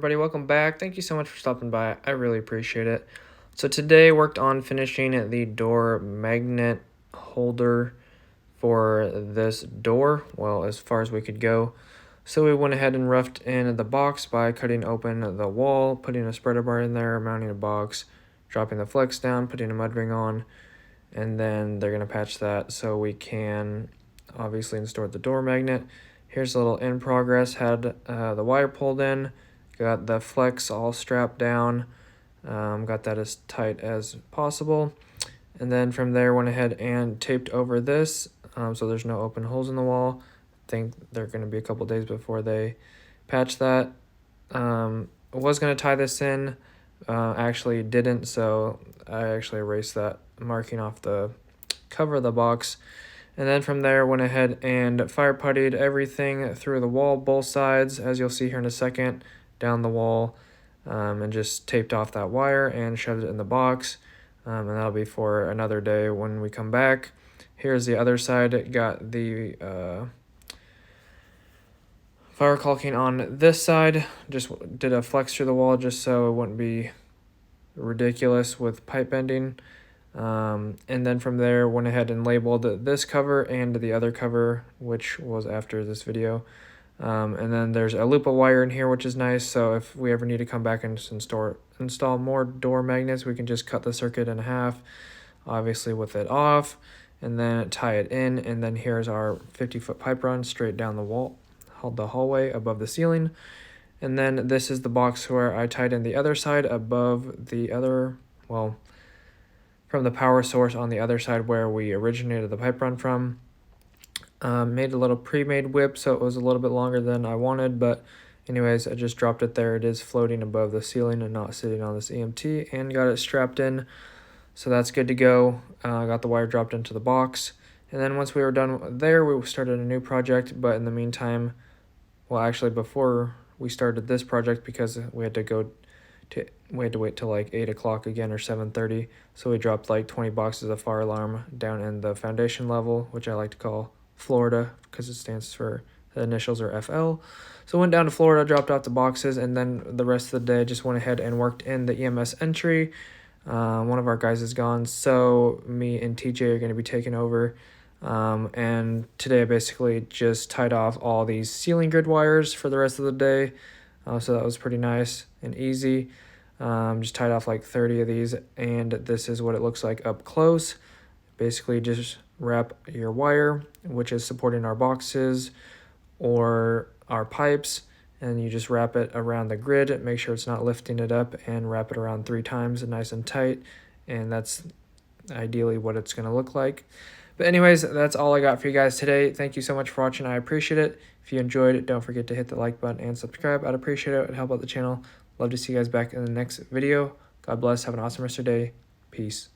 everybody, welcome back. Thank you so much for stopping by. I really appreciate it. So today worked on finishing the door magnet holder for this door, well, as far as we could go. So we went ahead and roughed in the box by cutting open the wall, putting a spreader bar in there, mounting a box, dropping the flex down, putting a mud ring on, and then they're going to patch that so we can obviously install the door magnet. Here's a little in progress, had the wire pulled in, got the flex all strapped down, got that as tight as possible, and then from there went ahead and taped over this so there's no open holes in the wall. I think they're going to be a couple days before they patch that. I was going to tie this in, actually didn't, so I actually erased that marking off the cover of the box. And then from there went ahead and fire puttied everything through the wall, both sides, as you'll see here in a second, down the wall, and just taped off that wire and shoved it in the box. And that'll be for another day when we come back. Here's the other side. It got the fire caulking on this side. Just did a flex through the wall just so it wouldn't be ridiculous with pipe bending. And then from there went ahead and labeled this cover and the other cover, which was after this video. And then there's a loop of wire in here, which is nice, so if we ever need to come back and install more door magnets, we can just cut the circuit in half, obviously with it off, and then tie it in. And then here's our 50-foot pipe run straight down the wall, the hallway above the ceiling. And then this is the box where I tied in the other side above the other, well, from the power source on the other side where we originated the pipe run from. Made a little pre-made whip, so it was a little bit longer than I wanted, but anyways, I just dropped it there. It is floating above the ceiling and not sitting on this EMT, and got it strapped in, so that's good to go. Got the wire dropped into the box, and then once we were done there, we started a new project. But in the meantime, well, actually before we started this project, because we had to wait till like 8 o'clock again or 7:30, so we dropped like 20 boxes of fire alarm down in the foundation level, which I like to call Florida because it stands for, the initials are FL. So went down to Florida, dropped off the boxes, and then the rest of the day just went ahead and worked in the EMS entry. One of our guys is gone, so me and TJ are going to be taking over. And today I basically just tied off all these ceiling grid wires for the rest of the day. So that was pretty nice and easy. Just tied off like 30 of these, and this is what it looks like up close. Basically just wrap your wire, which is supporting our boxes or our pipes, and you just wrap it around the grid, make sure it's not lifting it up, and wrap it around 3 times nice and tight, and that's ideally what it's going to look like. But anyways, that's all I got for you guys today. Thank you so much for watching. I appreciate it. If you enjoyed it, don't forget to hit the like button and subscribe. I'd appreciate it. It'd help out the channel. Love to see you guys back in the next video. God bless. Have an awesome rest of your day. Peace.